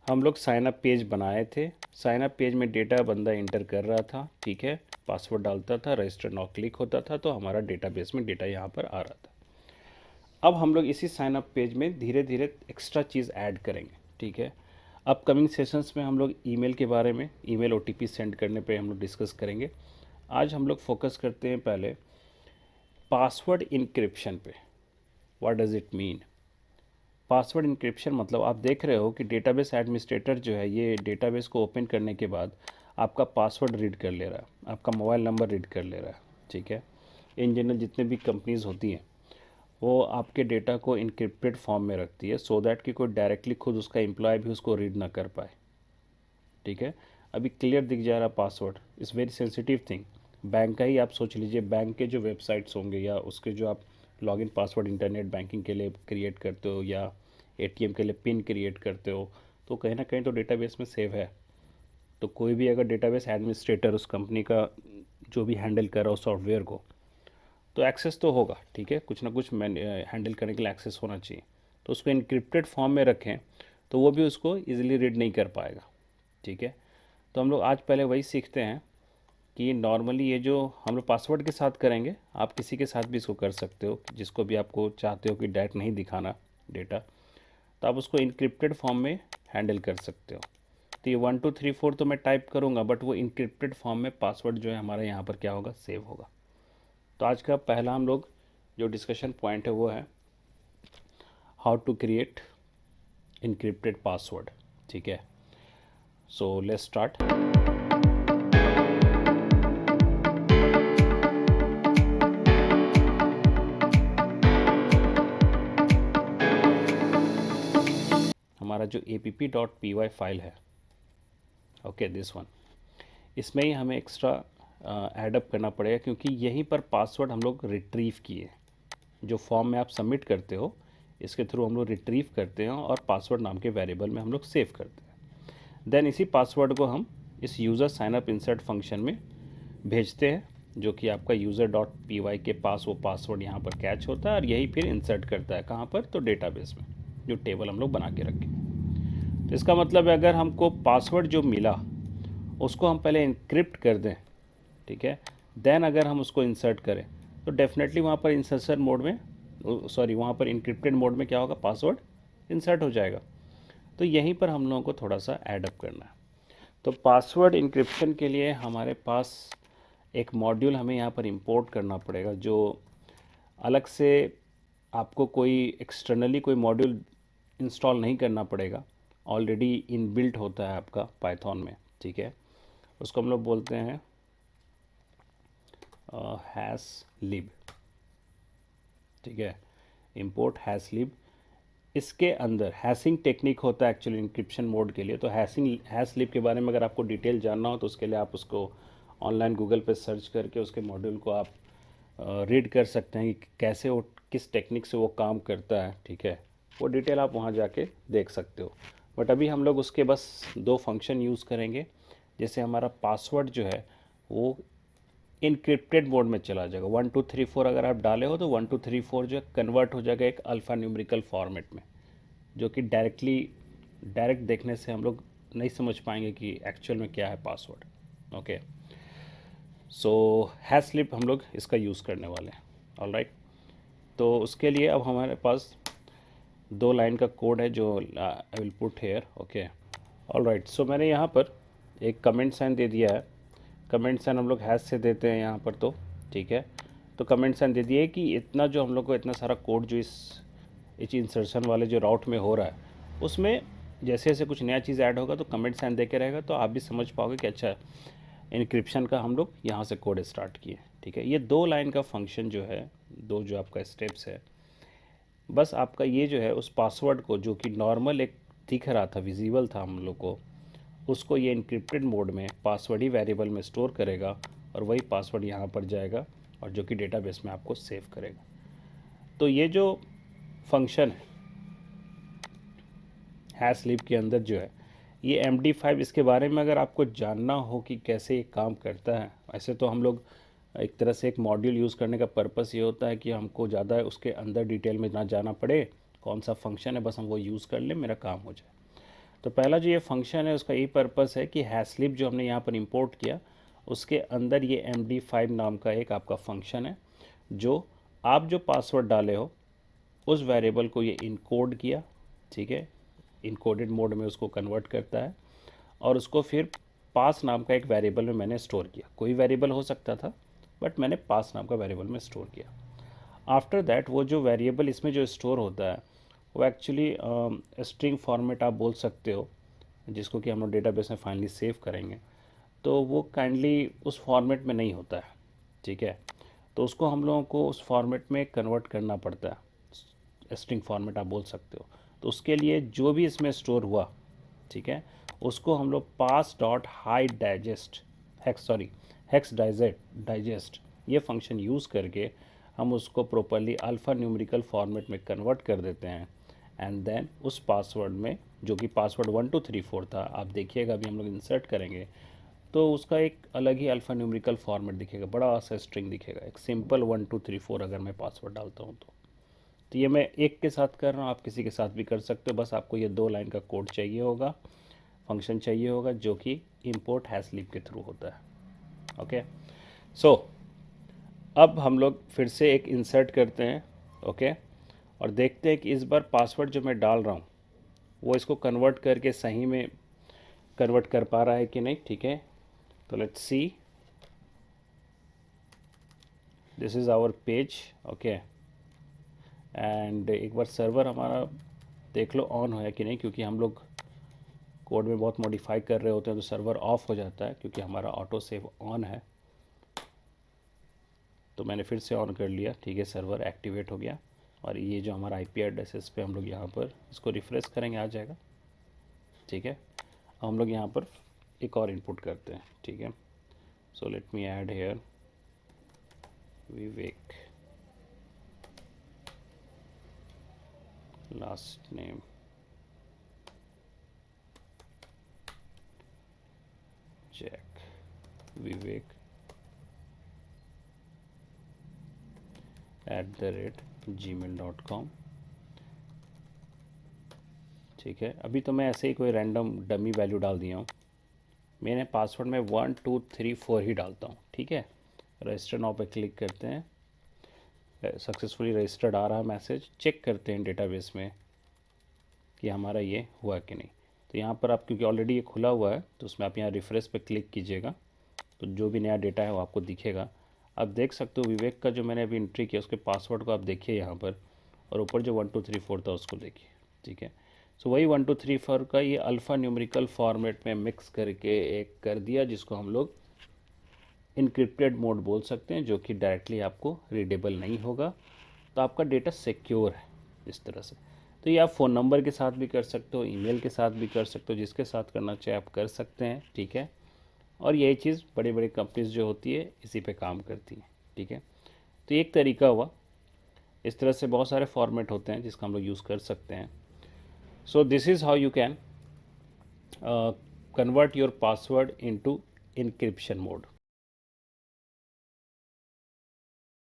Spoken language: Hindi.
हम लोग साइन अप पेज बनाए थे। साइन अप पेज में डेटा बंदा इंटर कर रहा था, ठीक है, पासवर्ड डालता था, रजिस्टर नाउ क्लिक होता था, तो हमारा डेटाबेस में डेटा यहाँ पर आ रहा था। अब हम लोग इसी साइन अप पेज में धीरे धीरे एक्स्ट्रा चीज़ ऐड करेंगे, ठीक है। अपकमिंग सेशंस में हम लोग ईमेल के बारे में, ईमेल ओटीपी सेंड करने पे हम लोग डिस्कस करेंगे। आज हम लोग फोकस करते हैं पहले पासवर्ड इनक्रिप्शन पे। What does it mean? Password encryption मतलब आप देख रहे हो कि डेटाबेस एडमिनिस्ट्रेटर जो है ये डेटाबेस को ओपन करने के बाद आपका पासवर्ड रीड कर ले रहा है, आपका मोबाइल नंबर रीड कर ले रहा है, ठीक है। इन जनरल जितने भी कंपनीज़ होती हैं वो आपके डेटा को इनक्रिप्टेड फॉर्म में रखती है सो दैट कि कोई डायरेक्टली खुद उसका एम्प्लॉय भी उसको रीड ना कर पाए, ठीक है। अभी क्लियर दिख जा रहा password, is very sensitive thing. Bank का ही आप सोच लीजिए, बैंक के जो वेबसाइट्स होंगे या उसके जो आप लॉगिन पासवर्ड इंटरनेट बैंकिंग के लिए क्रिएट करते हो या एटीएम के लिए पिन क्रिएट करते हो, तो कहीं ना कहीं तो डेटाबेस में सेव है। तो कोई भी अगर डेटाबेस एडमिनिस्ट्रेटर उस कंपनी का जो भी हैंडल कर रहा हो सॉफ्टवेयर को, तो एक्सेस तो होगा, ठीक है, कुछ ना कुछ हैंडल करने के लिए एक्सेस होना चाहिए। तो उसको इनक्रिप्टेड फॉर्म में रखें तो वो भी उसको ईजिली रीड नहीं कर पाएगा, ठीक है। तो हम लोग आज पहले वही सीखते हैं कि नॉर्मली ये जो हम लोग पासवर्ड के साथ करेंगे, आप किसी के साथ भी इसको कर सकते हो, जिसको भी आपको चाहते हो कि डायरेक्ट नहीं दिखाना डेटा, तो आप उसको इनक्रिप्टेड फॉर्म में हैंडल कर सकते हो। तो ये 1 2 3 4 तो मैं टाइप करूँगा, बट वो इनक्रिप्टेड फॉर्म में पासवर्ड जो है हमारा यहाँ पर क्या होगा, सेव होगा। तो आज का पहला हम लोग जो डिस्कशन पॉइंट है वो है how to create encrypted password, ठीक है। So let's start. हमारा जो app.py फाइल है, ओके, दिस वन, इसमें ही हमें एक्स्ट्रा ऐडअप करना पड़ेगा क्योंकि यहीं पर पासवर्ड हम लोग रिट्रीव किए। जो फॉर्म में आप सबमिट करते हो इसके थ्रू हम लोग रिट्रीव करते हैं और पासवर्ड नाम के वेरिएबल में हम लोग सेव करते हैं। देन इसी पासवर्ड को हम इस यूज़र साइनअप इंसर्ट फंक्शन में भेजते हैं, जो कि आपका यूज़र डॉट पी वाई के पास वो पासवर्ड यहाँ पर कैच होता है और यही फिर इंसर्ट करता है कहाँ पर, तो डेटाबेस में, जो टेबल हम लोग बना के रखें। तो इसका मतलब है अगर हमको पासवर्ड जो मिला उसको हम पहले इनक्रिप्ट कर दें, ठीक है, देन अगर हम उसको इंसर्ट करें तो डेफिनेटली वहाँ पर इंसर्शन मोड में, सॉरी, वहाँ पर इनक्रिप्टेड मोड में क्या होगा, पासवर्ड इंसर्ट हो जाएगा। तो यहीं पर हम लोगों को थोड़ा सा ऐडअप करना है। तो पासवर्ड इंक्रिप्शन के लिए हमारे पास एक मॉड्यूल हमें यहाँ पर इंपोर्ट करना पड़ेगा, जो अलग से आपको कोई एक्सटर्नली कोई मॉड्यूल इंस्टॉल नहीं करना पड़ेगा, ऑलरेडी इनबिल्ट होता है आपका पाइथन में, ठीक है। उसको हम लोग बोलते हैं हैश लिब, ठीक है, इंपोर्ट हैश लिब। इसके अंदर हैशिंग टेक्निक होता है एक्चुअली इंक्रिप्शन मोड के लिए। तो हैश लिब के बारे में अगर आपको डिटेल जानना हो तो उसके लिए आप उसको ऑनलाइन गूगल पे सर्च करके उसके मॉड्यूल को आप रीड कर सकते हैं कि कैसे वो, किस टेक्निक से वो काम करता है, ठीक है। वो डिटेल आप वहाँ जाके देख सकते हो। बट अभी हम लोग उसके बस 2 फंक्शन यूज़ करेंगे। जैसे हमारा पासवर्ड जो है वो इनक्रिप्टेड मोड में चला जाएगा। 1 2 3 4 अगर आप डाले हो तो 1 2 3 4 जो है कन्वर्ट हो जाएगा एक अल्फ़ा न्यूमेरिकल फॉर्मेट में, जो कि डायरेक्ट देखने से हम लोग नहीं समझ पाएंगे कि एक्चुअल में क्या है पासवर्ड, ओके। सो हैश स्लिप हम लोग इसका यूज़ करने वाले हैं, ऑलराइट। तो उसके लिए अब हमारे पास 2 लाइन का कोड है जो I will put here, okay, alright. So मैंने यहाँ पर एक कमेंट साइन दे दिया है। कमेंट साइन हम लोग हैश से देते हैं यहाँ पर, तो ठीक है। तो कमेंट साइन दे दिए कि इतना जो हम लोग को इतना सारा कोड जो इस इंसर्शन वाले जो राउट में हो रहा है उसमें जैसे जैसे कुछ नया चीज़ ऐड होगा तो कमेंट साइन दे के रहेगा, तो आप भी समझ पाओगे कि अच्छा इनक्रिप्शन का हम लोग यहाँ से कोड स्टार्ट किए, ठीक है। ये 2 लाइन का फंक्शन जो है, 2 जो आपका स्टेप्स है, बस आपका ये जो है उस पासवर्ड को जो कि नॉर्मल एक दिख रहा था, विजिबल था हम लोग को, उसको ये इनक्रिप्टेड मोड में पासवर्ड ही वेरिएबल में स्टोर करेगा और वही पासवर्ड यहाँ पर जाएगा और जो कि डेटाबेस में आपको सेव करेगा। तो ये जो फंक्शन है हैश लिब के अंदर जो है, ये MD5, इसके बारे में अगर आपको जानना हो कि कैसे ये काम करता है, ऐसे तो हम लोग एक तरह से एक मॉड्यूल यूज़ करने का पर्पस ये होता है कि हमको ज़्यादा उसके अंदर डिटेल में ना जाना पड़े, कौन सा फंक्शन है बस हम वो यूज़ कर लें, मेरा काम हो जाए। तो पहला जो ये फंक्शन है उसका ये पर्पस है कि हैश स्लिप जो हमने यहाँ पर इंपोर्ट किया उसके अंदर ये MD5 नाम का एक आपका फंक्शन है, जो आप जो पासवर्ड डाले हो उस वेरिएबल को ये इनकोड किया, ठीक है, इनकोडेड मोड में उसको कन्वर्ट करता है और उसको फिर पास नाम का एक वेरिएबल में मैंने स्टोर किया। कोई वेरिएबल हो सकता था बट मैंने पास नाम का वेरिएबल में स्टोर किया। आफ्टर दैट वो जो वेरिएबल इसमें जो स्टोर होता है वो एक्चुअली स्ट्रिंग फॉर्मेट आप बोल सकते हो, जिसको कि हम लोग डेटाबेस में फाइनली सेव करेंगे। तो वो काइंडली उस फॉर्मेट में नहीं होता है, ठीक है। तो उसको हम लोगों को उस फॉर्मेट में कन्वर्ट करना पड़ता है, स्ट्रिंग फॉर्मेट आप बोल सकते हो। तो उसके लिए जो भी इसमें स्टोर हुआ, ठीक है, उसको हम लोग pass dot hide digest hex digest ये फंक्शन यूज़ करके हम उसको प्रॉपरली अल्फ़ा न्यूमेरिकल फॉर्मेट में कन्वर्ट कर देते हैं। एंड देन उस पासवर्ड में, जो कि पासवर्ड 1234 था, आप देखिएगा अभी हम लोग इंसर्ट करेंगे तो उसका एक अलग ही अल्फ़ा न्यूमेरिकल फॉर्मेट दिखेगा, बड़ा सा स्ट्रिंग दिखेगा, एक सिंपल 1234 अगर मैं पासवर्ड डालता हूँ तो ये मैं एक के साथ कर रहा हूँ, आप किसी के साथ भी कर सकते हो। बस आपको ये 2 लाइन का कोड चाहिए होगा, फंक्शन चाहिए होगा, जो कि इंपोर्ट हैश स्लिप के थ्रू होता है। ओके, सो अब हम लोग फिर से एक इंसर्ट करते हैं, ओके, और देखते हैं कि इस बार पासवर्ड जो मैं डाल रहा हूँ वो इसको कन्वर्ट करके सही में कन्वर्ट कर पा रहा है कि नहीं, ठीक है। तो let's see, this is our page, okay. And एक बार सर्वर हमारा देख लो ऑन है कि नहीं, क्योंकि हम लोग कोड में बहुत मॉडिफाई कर रहे होते हैं तो सर्वर ऑफ हो जाता है, क्योंकि हमारा ऑटो सेव ऑन है। तो मैंने फिर से ऑन कर लिया, ठीक है, सर्वर एक्टिवेट हो गया। और ये जो हमारा IP एड्रेस है इस पर हम लोग यहाँ पर इसको रिफ्रेश करेंगे, आ जाएगा, ठीक है। हम लोग यहाँ पर एक और इनपुट करते हैं, ठीक है। So let me add here Vivek, last name Jack, Vivek @gmail.com, ठीक है। अभी तो मैं ऐसे ही कोई रैंडम डमी वैल्यू डाल दिया हूँ, मैंने पासवर्ड में 1 2 3 4 ही डालता हूँ, ठीक है। रजिस्टर नाउ पे क्लिक करते हैं, सक्सेसफुली रजिस्टर्ड आ रहा मैसेज, चेक करते हैं डेटाबेस में कि हमारा ये हुआ कि नहीं। तो यहाँ पर आप, क्योंकि ऑलरेडी ये खुला हुआ है, तो उसमें आप यहाँ रिफ्रेश पे क्लिक कीजिएगा तो जो भी नया डेटा है वो आपको दिखेगा। आप देख सकते हो विवेक का जो मैंने अभी एंट्री किया उसके पासवर्ड को आप देखिए यहाँ पर, और ऊपर जो 1 2 3 4 था उसको देखिए, ठीक है। सो वही 1 2 3 4 का ये अल्फ़ा न्यूमेरिकल फॉर्मेट में मिक्स करके एक कर दिया, जिसको हम लोग इनक्रिप्टेड मोड बोल सकते हैं, जो कि डायरेक्टली आपको रीडेबल नहीं होगा। तो आपका डेटा सिक्योर है इस तरह से। तो ये आप फ़ोन नंबर के साथ भी कर सकते हो, ईमेल के साथ भी कर सकते हो, जिसके साथ करना चाहे आप कर सकते हैं, ठीक है। और यही चीज़ बड़ी बड़ी कंपनीज जो होती है इसी पे काम करती हैं, ठीक है। तो एक तरीका हुआ, इस तरह से बहुत सारे फॉर्मेट होते हैं जिसका हम लोग यूज़ कर सकते हैं। So this is how you can convert your password into encryption mode.